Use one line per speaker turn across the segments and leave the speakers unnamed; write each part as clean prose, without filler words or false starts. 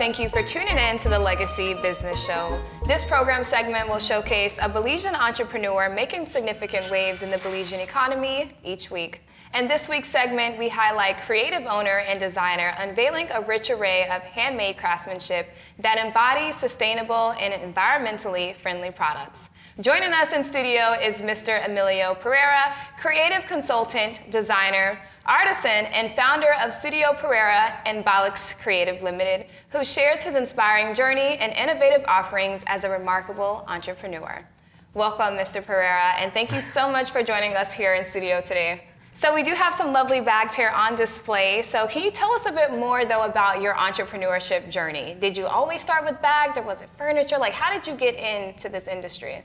thank you for tuning in to the Legacy Business Show. This program segment will showcase a Belizean entrepreneur making significant waves in the Belizean economy each week. In this week's segment, we highlight creative owner and designer unveiling a rich array of handmade craftsmanship that embodies sustainable and environmentally friendly products. Joining us in studio is Mr. Emilio Perera, creative consultant, designer, artisan, and founder of Studio Perera and Balix Creative Limited, who shares his inspiring journey and innovative offerings as a remarkable entrepreneur. Welcome, Mr. Perera, and thank you so much for joining us here in studio today. So we do have some lovely bags here on display. So can you tell us a bit more, though, about your entrepreneurship journey? Did you always start with bags, or was it furniture? Like, how did you get into this industry?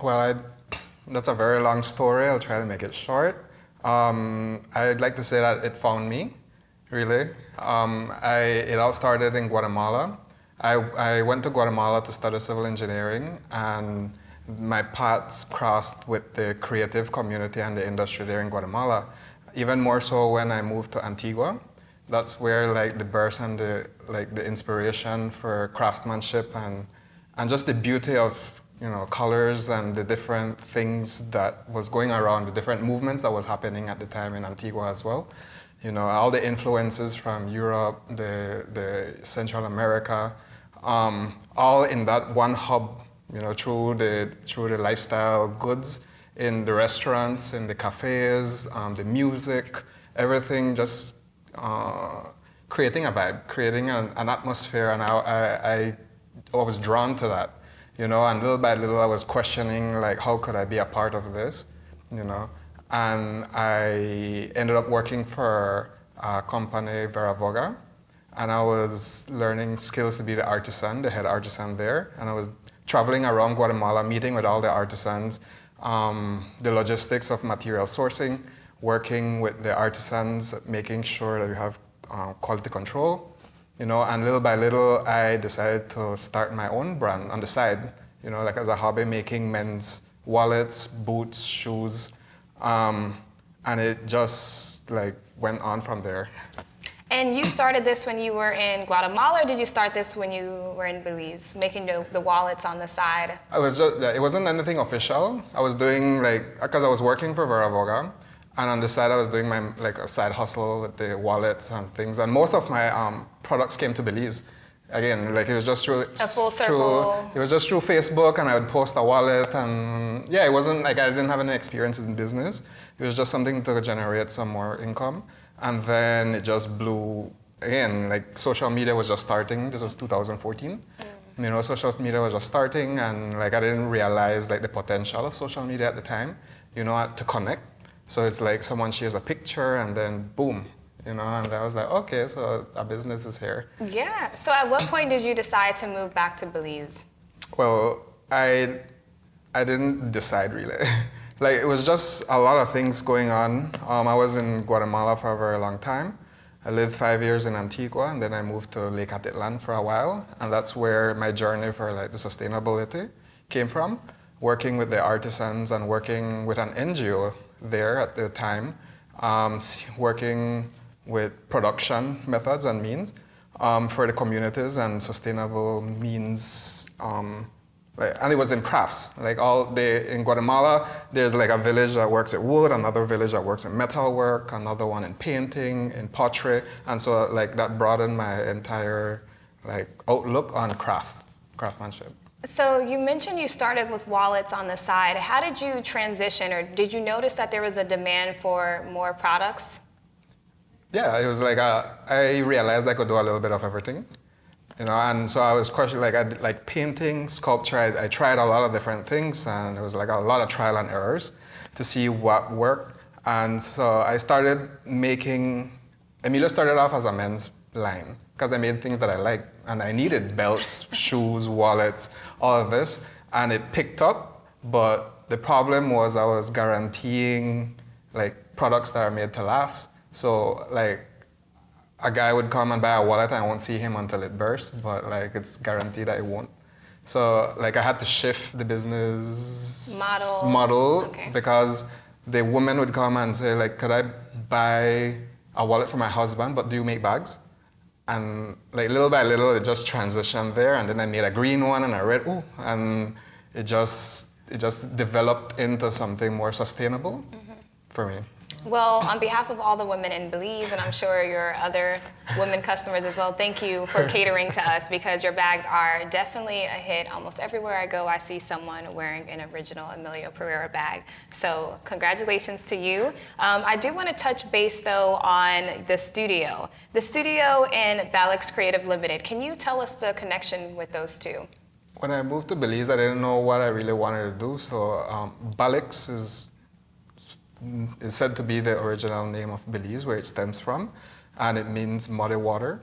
Well, that's a very long story. I'll try to make it short. I'd like to say that it found me, really. It all started in Guatemala. I went to Guatemala to study civil engineering, and my paths crossed with the creative community and the industry there in Guatemala. Even more so when I moved to Antigua. That's where the birth and the inspiration for craftsmanship and just the beauty of colors and the different things that was going around, the different movements that was happening at the time in Antigua as well. All the influences from Europe, the Central America, all in that one hub, through the lifestyle goods, in the restaurants, in the cafes, the music, everything, just creating a vibe, creating an atmosphere, and I was drawn to that. And little by little I was questioning, how could I be a part of this, And I ended up working for a company, Vera Voga, and I was learning skills to be the artisan, the head artisan there, and I was traveling around Guatemala, meeting with all the artisans, the logistics of material sourcing, working with the artisans, making sure that you have quality control. And little by little, I decided to start my own brand on the side, as a hobby, making men's wallets, boots, shoes, and it just went on from there.
And you started this when you were in Guatemala, or did you start this when you were in Belize, making the wallets on the side?
It wasn't anything official. I was doing because I was working for Vera Voga, and on the side I was doing my a side hustle with the wallets and things. And most of my products came to Belize. Again, it was just through
a full circle.
It was just through Facebook, and I would post a wallet, and yeah, it wasn't I didn't have any experiences in business. It was just something to generate some more income, and then it just blew. Again, social media was just starting. This was 2014. Social media was just starting, and I didn't realize the potential of social media at the time. To connect. So it's someone shares a picture, and then boom. And I was okay, so a business is here.
Yeah. So at what point did you decide to move back to Belize?
Well, I didn't decide really. It was just a lot of things going on. I was in Guatemala for a very long time. I lived 5 years in Antigua, and then I moved to Lake Atitlan for a while, and that's where my journey for the sustainability came from. Working with the artisans and working with an NGO there at the time, working with production methods and means for the communities and sustainable means, and it was in crafts. In Guatemala, there's a village that works at wood, another village that works in metalwork, another one in painting, in pottery, and so that broadened my entire outlook on craftsmanship.
So you mentioned you started with wallets on the side. How did you transition, or did you notice that there was a demand for more products?
Yeah, it was I realized I could do a little bit of everything, and so I was questioning, I did, painting, sculpture. I tried a lot of different things, and it was a lot of trial and errors to see what worked. And so I started making. Emilio started off as a men's line because I made things that I liked, and I needed belts, shoes, wallets, all of this, and it picked up. But the problem was I was guaranteeing products that are made to last. So a guy would come and buy a wallet, and I won't see him until it bursts, but it's guaranteed that it won't. So I had to shift the business model
okay.
Because the woman would come and say could I buy a wallet for my husband, but do you make bags? And like little by little, it just transitioned there. And then I made a green one and a red, and it just developed into something more sustainable for me.
Well, on behalf of all the women in Belize, and I'm sure your other women customers as well, thank you for catering to us, because your bags are definitely a hit. Almost everywhere I go, I see someone wearing an original Emilio Perera bag. So congratulations to you. I do want to touch base, though, on the studio. The studio and Balix Creative Limited. Can you tell us the connection with those two?
When I moved to Belize, I didn't know what I really wanted to do. So Balix is said to be the original name of Belize, where it stems from, and it means muddy water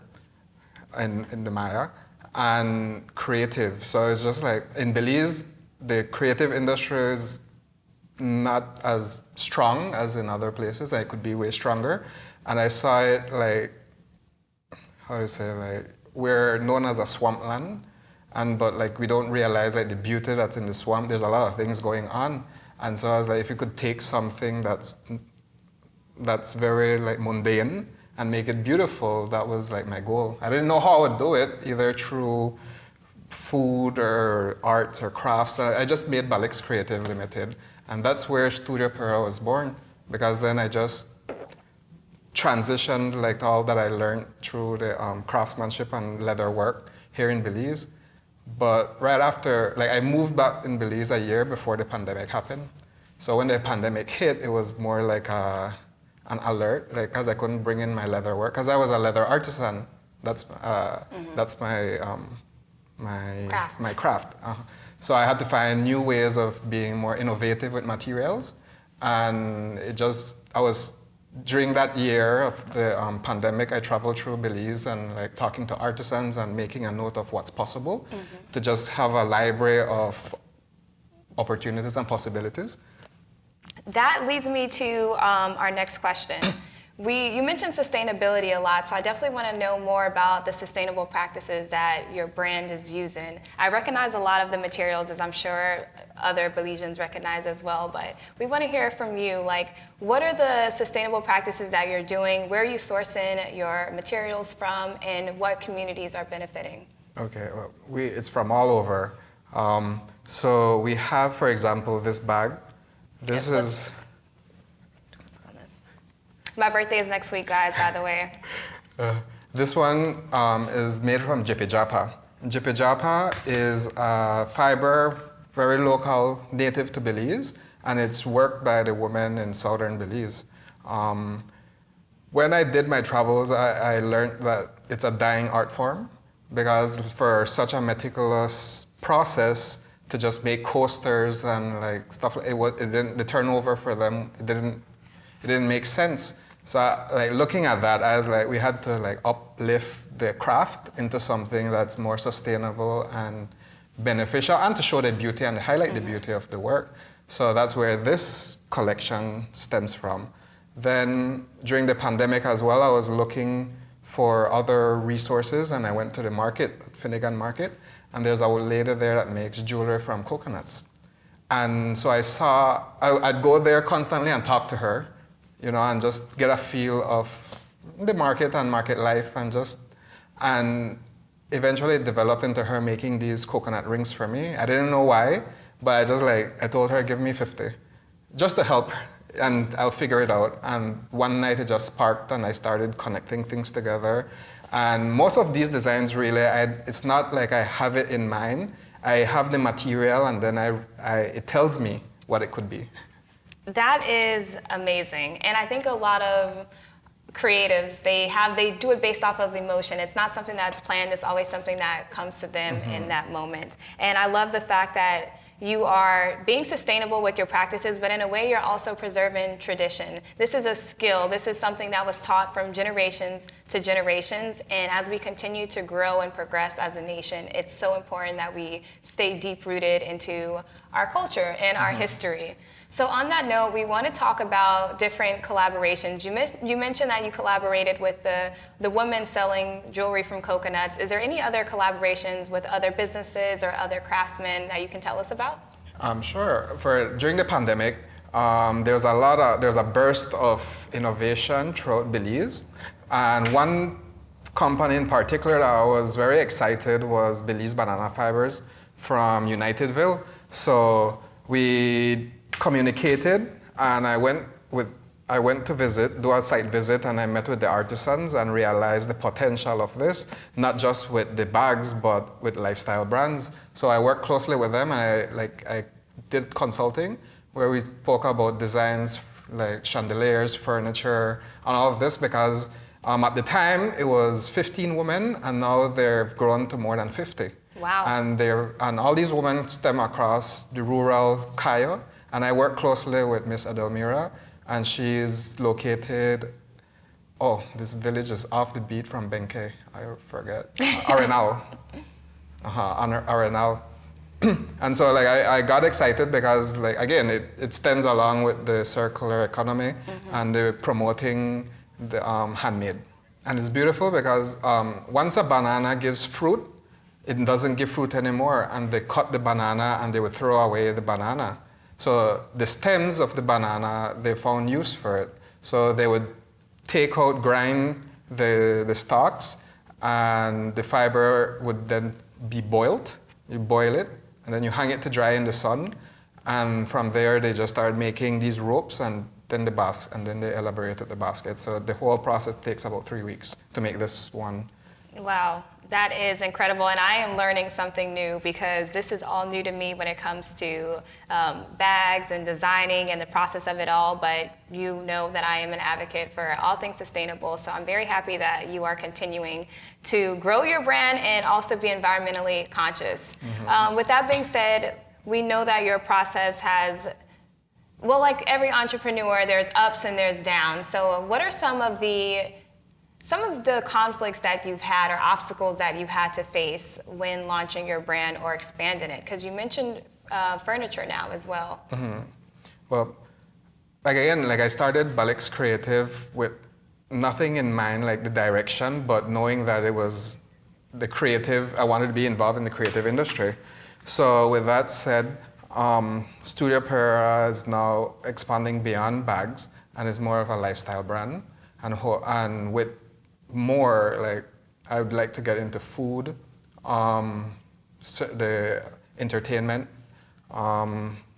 in the Maya, and creative. So it's just like in Belize, the creative industry is not as strong as in other places. It could be way stronger, and I saw it like, how do you say, like we're known as a swampland, but like we don't realize like the beauty that's in the swamp. There's a lot of things going on. And so I was like, if you could take something that's very like mundane and make it beautiful, that was like my goal. I didn't know how I would do it, either through food or arts or crafts. I just made Balix Creative Limited, and that's where Studio Perera was born, because then I just transitioned like all that I learned through the craftsmanship and leather work here in Belize. But right after, like I moved back in Belize a year before the pandemic happened. So when the pandemic hit, it was more like an alert, like because I couldn't bring in my leather work, because I was a leather artisan. That's my
Craft.
my craft. So I had to find new ways of being more innovative with materials, and during that year of the pandemic, I traveled through Belize and like talking to artisans and making a note of what's possible, to just have a library of opportunities and possibilities.
That leads me to our next question. You mentioned sustainability a lot, so I definitely want to know more about the sustainable practices that your brand is using. I recognize a lot of the materials, as I'm sure other Belizeans recognize as well, but we want to hear from you, like, what are the sustainable practices that you're doing? Where are you sourcing your materials from, and what communities are benefiting?
Okay, well, it's from all over. So we have, for example, this bag. This is...
My birthday is next week, guys, by the way.
This one is made from jippy jappa. Jippy jappa is a fiber, very local, native to Belize, and it's worked by the women in southern Belize. When I did my travels, I learned that it's a dying art form, because for such a meticulous process to just make coasters and like stuff, the turnover for them, it didn't make sense. So like looking at that, I was like, we had to like uplift the craft into something that's more sustainable and beneficial, and to show the beauty and highlight the beauty of the work. So that's where this collection stems from. Then during the pandemic as well, I was looking for other resources, and I went to the market, Finnegan Market, and there's a lady there that makes jewelry from coconuts. And so I'd go there constantly and talk to her, and just get a feel of the market and market life, and eventually it developed into her making these coconut rings for me. I didn't know why, but I told her, give me 50, just to help her, and I'll figure it out. And one night it just sparked, and I started connecting things together. And most of these designs really, it's not like I have it in mind. I have the material, and then it tells me what it could be.
That is amazing. And I think a lot of creatives, they do it based off of emotion. It's not something that's planned, it's always something that comes to them in that moment. And I love the fact that you are being sustainable with your practices, but in a way you're also preserving tradition. This is a skill. This is something that was taught from generations to generations. And as we continue to grow and progress as a nation, it's so important that we stay deep-rooted into our culture and our history. So on that note, we want to talk about different collaborations. You mentioned that you collaborated with the women selling jewelry from coconuts. Is there any other collaborations with other businesses or other craftsmen that you can tell us about?
Sure. During the pandemic, there's a burst of innovation throughout Belize, and one company in particular that I was very excited was Belize Banana Fibers from Unitedville. So we communicated, and I went to do a site visit, and I met with the artisans and realized the potential of this, not just with the bags, but with lifestyle brands. So I worked closely with them, and I did consulting where we spoke about designs like chandeliers, furniture, and all of this, because at the time it was 15 women, and now they've grown to more than 50.
Wow.
And all these women stem across the rural Kaya, and I work closely with Miss Adelmira, and she's located, this village is off the beat from Benke, I forget, Arenal. Arenal. And so I got excited because again, it stems along with the circular economy and the promoting the handmade. And it's beautiful because once a banana gives fruit, it doesn't give fruit anymore, and they cut the banana and they would throw away the banana. So the stems of the banana, they found use for it. So they would grind the stalks, and the fiber would then be boiled. You boil it, and then you hang it to dry in the sun. And from there, they just started making these ropes, and then they elaborated the basket. So the whole process takes about 3 weeks to make this one.
Wow, that is incredible, and I am learning something new because this is all new to me when it comes to bags and designing and the process of it all, but you know that I am an advocate for all things sustainable, so I'm very happy that you are continuing to grow your brand and also be environmentally conscious. With that being said, we know that your process has, well, like every entrepreneur, there's ups and there's downs, so what are some of the conflicts that you've had or obstacles that you've had to face when launching your brand or expanding it? Because you mentioned furniture now as well.
Well, I started Balix Creative with nothing in mind, like the direction, but knowing that it was the creative, I wanted to be involved in the creative industry. So with that said, Studio Perera is now expanding beyond bags and is more of a lifestyle brand. And with more, I would like to get into food, the entertainment,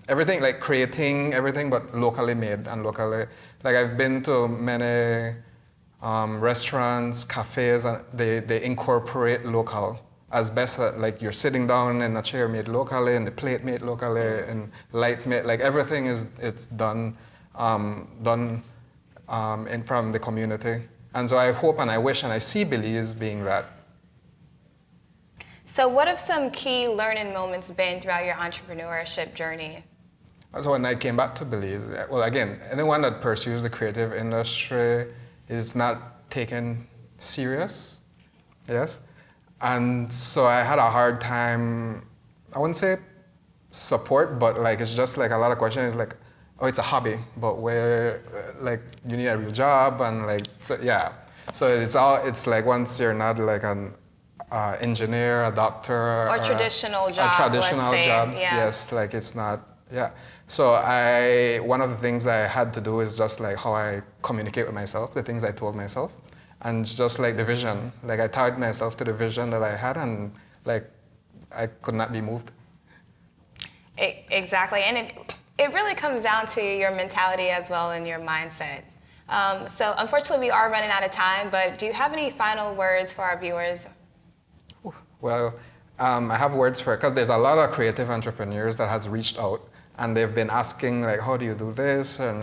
everything, creating everything but locally made and locally. I've been to many restaurants, cafes, and they incorporate local as best as, you're sitting down in a chair made locally, and the plate made locally, and lights made, everything it's done from the community. And so I hope and I wish and I see Belize being that.
So what have some key learning moments been throughout your entrepreneurship journey?
So when I came back to Belize, well, again, anyone that pursues the creative industry is not taken serious, yes? And so I had a hard time, I wouldn't say support, but it's just a lot of questions, oh, it's a hobby, but where, you need a real job, and so, yeah. So it's once you're not an engineer, a doctor,
or traditional job,
traditional
let's say.
jobs,
Yeah.
yes, it's not, yeah. So one of the things I had to do is just how I communicate with myself, the things I told myself, and just the vision. I tied myself to the vision that I had, and I could not be moved.
Exactly, and it really comes down to your mentality as well and your mindset. So unfortunately, we are running out of time, but do you have any final words for our viewers?
Well, I have words for it, because there's a lot of creative entrepreneurs that has reached out, and they've been asking, how do you do this? And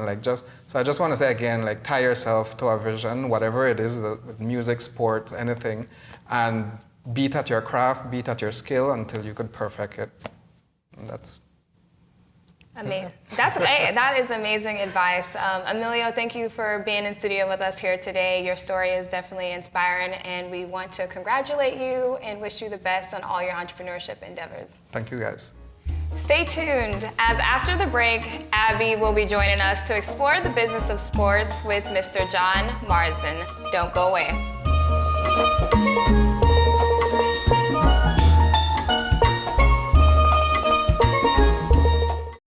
so I just want to say again, tie yourself to a vision, whatever it is, music, sports, anything, and beat at your craft, beat at your skill until you could perfect it. And that's...
That is amazing advice. Emilio, thank you for being in studio with us here today. Your story is definitely inspiring, and we want to congratulate you and wish you the best on all your entrepreneurship endeavors.
Thank you, guys.
Stay tuned, as after the break, Abby will be joining us to explore the business of sports with Mr. John Marsden. Don't go away.